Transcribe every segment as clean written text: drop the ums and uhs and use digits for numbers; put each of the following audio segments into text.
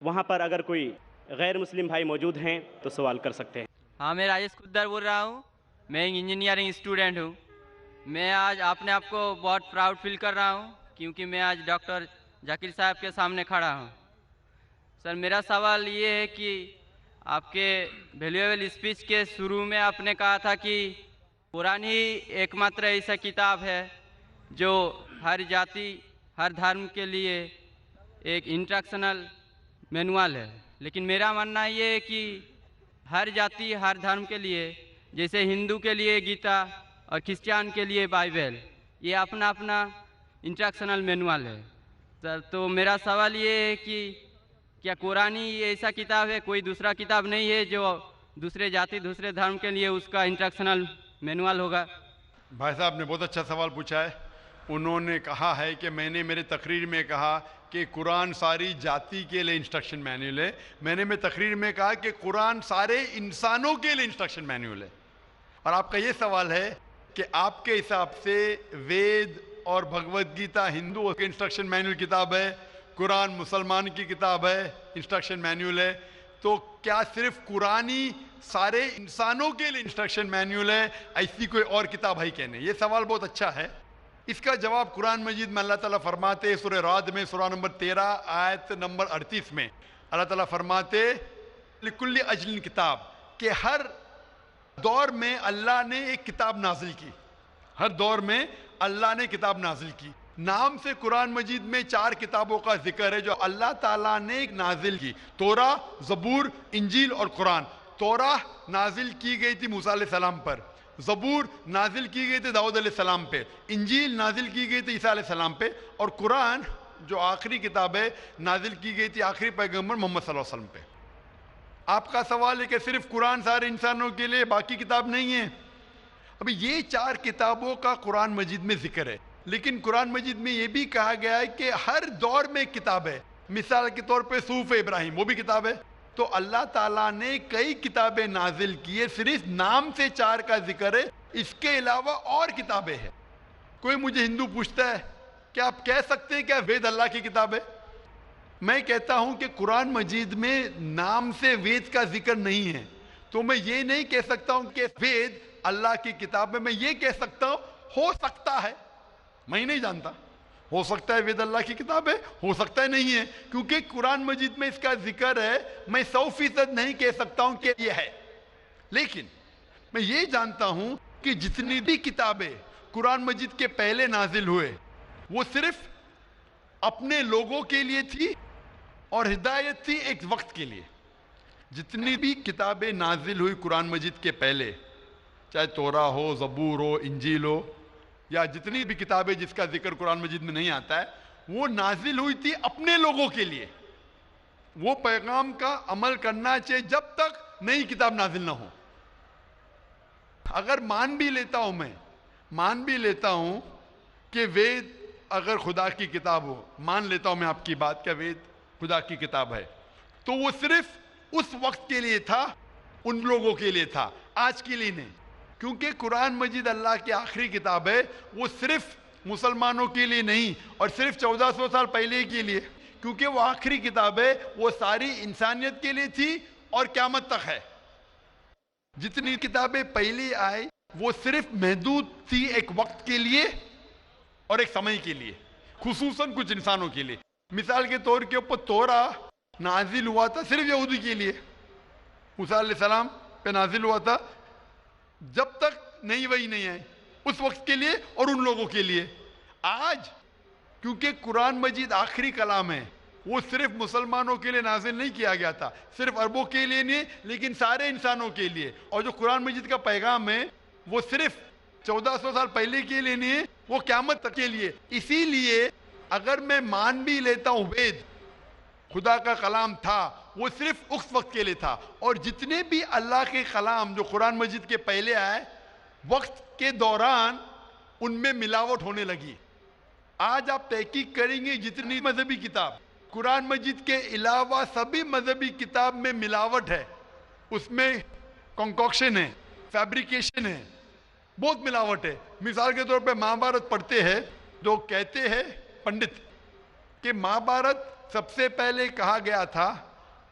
وہاں پر اگر کوئی غیر مسلم بھائی موجود ہیں تو سوال کر سکتے ہیں۔ ہاں، میں راجیش کدر بول رہا ہوں، میں ایک انجینئرنگ اسٹوڈنٹ ہوں۔ میں آج اپنے آپ کو بہت پراؤڈ فیل کر رہا ہوں کیونکہ میں آج ڈاکٹر ذاکر صاحب کے سامنے کھڑا ہوں۔ سر، میرا سوال یہ ہے کہ آپ کے ویلیویبل اسپیچ کے شروع میں آپ نے کہا تھا کہ قرآن ہی ایک ماتر ایسا کتاب ہے جو ہر جاتی ہر دھرم کے لیے ایک انسٹرکشنل مینوال ہے، لیکن میرا ماننا یہ ہے کہ ہر جاتی ہر دھرم کے لیے، جیسے ہندو کے لیے گیتا اور کرسچین کے لیے بائبل، یہ اپنا اپنا انسٹرکشنل مینوال ہے۔ سر، تو میرا سوال یہ ہے کہ کیا قرآن ہی ایسا کتاب ہے، کوئی دوسرا کتاب نہیں ہے جو دوسرے جاتی دوسرے دھرم کے لیے اس کا انسٹرکشنل مینوال ہوگا؟ بھائی صاحب نے بہت اچھا سوال پوچھا ہے۔ انہوں نے کہا ہے کہ میں نے میرے تقریر میں کہا کہ قرآن ساری جاتی کے لیے انسٹرکشن مینول ہے۔ میں نے میرے تقریر میں کہا کہ قرآن سارے انسانوں کے لیے انسٹرکشن مینول ہے۔ اور آپ کا یہ سوال ہے کہ آپ کے حساب سے وید اور بھگوت گیتا ہندو کے انسٹرکشن مینول کتاب ہے، قرآن مسلمان کی کتاب ہے، انسٹرکشن مینول ہے، تو کیا صرف قرآن ہی سارے انسانوں کے لیے انسٹرکشن مینول ہے، ایسی کوئی اور کتاب ہے کہ نہیں؟ یہ سوال بہت اچھا ہے۔ اس کا جواب قرآن مجید میں اللہ تعالیٰ فرماتے، سورہ رعد میں سورہ نمبر 13 آیت نمبر 38 میں اللہ تعالیٰ فرماتے لِكُلِّ أَجْلٍ کتاب، کہ ہر دور میں اللہ نے ایک کتاب نازل کی، ہر دور میں اللہ نے کتاب نازل کی۔ نام سے قرآن مجید میں 4 کتابوں کا ذکر ہے جو اللہ تعالیٰ نے نازل کی، توراہ، زبور، انجیل اور قرآن۔ توراہ نازل کی گئی تھی موسیٰ علیہ السلام پر، زبور نازل کی گئی تھی داؤد علیہ السلام پہ، انجیل نازل کی گئی تھی عیسیٰ علیہ السلام پہ، اور قرآن جو آخری کتاب ہے نازل کی گئی تھی آخری پیغمبر محمد صلی اللہ علیہ وسلم پہ۔ آپ کا سوال ہے کہ صرف قرآن سارے انسانوں کے لیے، باقی کتاب نہیں ہے؟ ابھی یہ 4 کتابوں کا قرآن مجید میں ذکر ہے، لیکن قرآن مجید میں یہ بھی کہا گیا ہے کہ ہر دور میں ایک کتاب ہے۔ مثال کے طور پہ صحف ابراہیم وہ بھی کتاب ہے۔ تو اللہ تعالیٰ نے کئی کتابیں نازل کی ہے، صرف نام سے 4 کا ذکر ہے، اس کے علاوہ اور کتابیں ہیں۔ کوئی مجھے ہندو پوچھتا ہے کہ آپ کہہ سکتے ہیں کیا وید اللہ کی کتاب ہے؟ میں کہتا ہوں کہ قرآن مجید میں نام سے وید کا ذکر نہیں ہے، تو میں یہ نہیں کہہ سکتا ہوں کہ وید اللہ کی کتاب ہے۔ میں یہ کہہ سکتا ہوں ہو سکتا ہے، میں نہیں جانتا، ہو سکتا ہے وید اللہ کی کتاب ہے، ہو سکتا ہے نہیں ہے، کیونکہ قرآن مجید میں اس کا ذکر ہے۔ میں 100% نہیں کہہ سکتا ہوں کہ یہ ہے، لیکن میں یہ جانتا ہوں کہ جتنی بھی کتابیں قرآن مجید کے پہلے نازل ہوئے وہ صرف اپنے لوگوں کے لیے تھی اور ہدایت تھی ایک وقت کے لیے۔ جتنی بھی کتابیں نازل ہوئی قرآن مجید کے پہلے، چاہے توراہ ہو، زبور ہو، انجیل ہو، یا جتنی بھی کتابیں جس کا ذکر قرآن مجید میں نہیں آتا ہے، وہ نازل ہوئی تھی اپنے لوگوں کے لیے۔ وہ پیغام کا عمل کرنا چاہیے جب تک نئی کتاب نازل نہ ہو۔ اگر مان بھی لیتا ہوں کہ وید اگر خدا کی کتاب ہو، مان لیتا ہوں میں آپ کی بات کہ وید خدا کی کتاب ہے، تو وہ صرف اس وقت کے لیے تھا، ان لوگوں کے لیے تھا، آج کے لیے نہیں، کیونکہ قرآن مجید اللہ کی آخری کتاب ہے۔ وہ صرف مسلمانوں کے لیے نہیں اور صرف 1400 سال پہلے کے لیے، کیونکہ وہ آخری کتاب ہے، وہ ساری انسانیت کے لیے تھی اور قیامت تک ہے۔ جتنی کتابیں پہلے آئی وہ صرف محدود تھی ایک وقت کے لیے اور ایک سمے کے لیے، خصوصاً کچھ انسانوں کے لیے۔ مثال کے طور کے اوپر توراہ نازل ہوا تھا صرف یہودی کے لیے، موسیٰ علیہ السلام پہ نازل ہوا تھا جب تک نئی وحی نہیں آئی، اس وقت کے لیے اور ان لوگوں کے لیے۔ آج کیونکہ قرآن مجید آخری کلام ہے، وہ صرف مسلمانوں کے لیے نازل نہیں کیا گیا تھا، صرف عربوں کے لیے نہیں، لیکن سارے انسانوں کے لیے۔ اور جو قرآن مجید کا پیغام ہے وہ صرف 1400 سال پہلے کے لیے نہیں ہے، وہ قیامت تک کے لیے۔ اسی لیے اگر میں مان بھی لیتا ہوں وید خدا کا کلام تھا، وہ صرف اس وقت کے لیے تھا، اور جتنے بھی اللہ کے کلام جو قرآن مجید کے پہلے آئے، وقت کے دوران ان میں ملاوٹ ہونے لگی۔ آج آپ تحقیق کریں گے جتنی مذہبی کتاب، قرآن مجید کے علاوہ سبھی مذہبی کتاب میں ملاوٹ ہے، اس میں کنکوکشن ہے، فیبریکیشن ہے، بہت ملاوٹ ہے۔ مثال کے طور پہ مہابھارت پڑھتے ہیں، جو کہتے ہیں پنڈت کہ مہابھارت سب سے پہلے کہا گیا تھا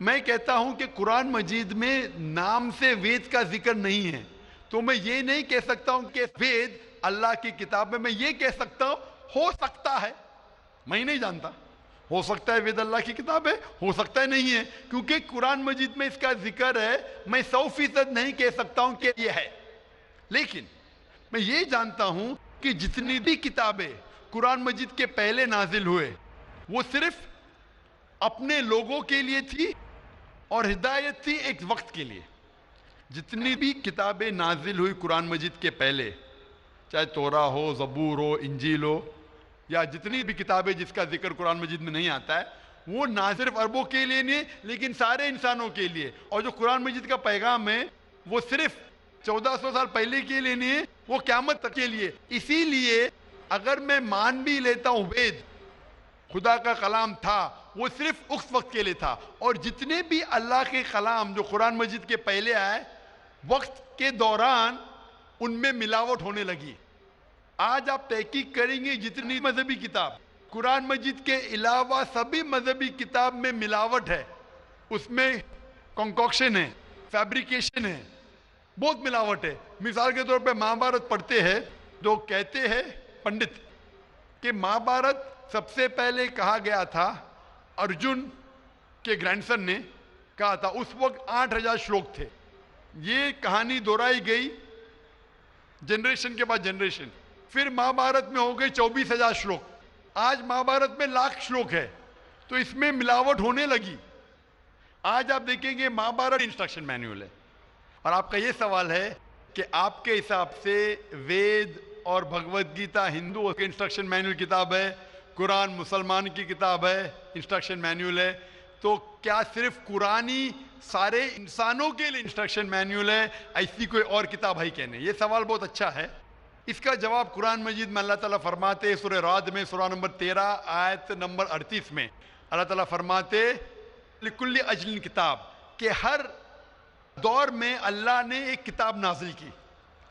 میں کہتا ہوں کہ قرآن مجید میں نام سے وید کا ذکر نہیں ہے، تو میں یہ نہیں کہہ سکتا ہوں کہ وید اللہ کی کتاب ہے. میں یہ کہہ سکتا ہوں ہو سکتا ہے، میں نہیں جانتا، ہو سکتا ہے وید اللہ کی کتاب ہے، ہو سکتا ہے نہیں ہے، کیونکہ قرآن مجید میں اس کا ذکر ہے. میں 100% نہیں کہہ سکتا ہوں کہ یہ ہے، لیکن میں یہ جانتا ہوں کہ جتنی بھی کتابیں قرآن مجید کے پہلے نازل ہوئے وہ صرف اپنے لوگوں کے لیے تھی اور ہدایت تھی ایک وقت کے لیے. جتنی بھی کتابیں نازل ہوئی قرآن مجید کے پہلے، چاہے تورا ہو، زبور ہو، انجیل ہو، یا جتنی بھی کتابیں جس کا ذکر قرآن مجید میں نہیں آتا ہے، وہ نہ صرف عربوں کے لیے نہیں لیکن سارے انسانوں کے لیے. اور جو قرآن مجید کا پیغام ہے وہ صرف 1400 سال پہلے کے لیے نہیں ہے، وہ قیامت تک کے لیے. اسی لیے اگر میں مان بھی لیتا ہوں وید خدا کا کلام تھا، وہ صرف اس وقت کے لیے تھا. اور جتنے بھی اللہ کے کلام جو قرآن مجید کے پہلے آئے، وقت کے دوران ان میں ملاوٹ ہونے لگی. آج آپ تحقیق کریں گے جتنی مذہبی کتاب، قرآن مجید کے علاوہ سبھی مذہبی کتاب میں ملاوٹ ہے، اس میں کنکوکشن ہے، فیبریکیشن ہے، بہت ملاوٹ ہے. مثال کے طور پہ مہابھارت پڑھتے ہیں، جو کہتے ہیں پنڈت کہ مہابھارت سب سے پہلے کہا گیا تھا، ارجن کے گرینڈ سن نے کہا تھا. اس وقت 8000 شلوک تھے. یہ کہانی دہرائی گئی جنریشن کے بعد جنریشن. پھر مہابھارت میں ہو گئی 24,000 شلوک. آج مہابھارت میں 1,00,000 شلوک ہے، تو اس میں ملاوٹ ہونے لگی. آج آپ دیکھیں گے مہابھارت انسٹرکشن مینیول ہے. اور آپ کا یہ سوال ہے کہ آپ کے حساب سے وید اور بھگوت گیتا ہندو کے انسٹرکشن مینیول کتاب ہے، قرآن مسلمان کی کتاب ہے، انسٹرکشن مینیول ہے، تو کیا صرف قرآنی سارے انسانوں کے لیے انسٹرکشن مینیول ہے، ایسی کوئی اور کتاب ہے کہ نہیں؟ یہ سوال بہت اچھا ہے. اس کا جواب قرآن مجید میں اللہ تعالیٰ فرماتے، سورہ رعد میں سورہ نمبر 13 آیت نمبر 38 میں اللہ تعالیٰ فرماتے لِكُلِّ أَجْلٍ کتاب، کہ ہر دور میں اللہ نے ایک کتاب نازل کی.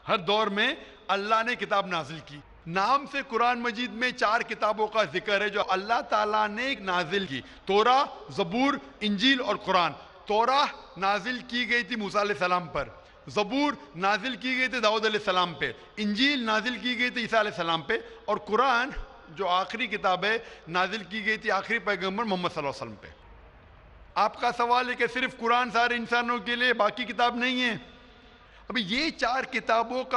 ہر دور میں اللہ نے کتاب نازل کی. نام سے قرآن مجید میں 4 کتابوں کا ذکر ہے جو اللہ تعالیٰ نے نازل کی: تورا، زبور، انجیل اور قرآن. تورا نازل کی گئی تھی موسیٰ علیہ السلام پر، زبور نازل کی گئی تھی داؤد علیہ السلام پہ، انجیل نازل کی گئی تھی عیسیٰ علیہ السلام پہ، اور قرآن جو آخری کتاب ہے نازل کی گئی تھی آخری پیغمبر محمد صلی اللہ علیہ وسلم پہ. آپ کا سوال ہے کہ صرف قرآن سارے انسانوں کے لیے، باقی کتاب نہیں ہے؟ ابھی یہ 4 کتابوں کا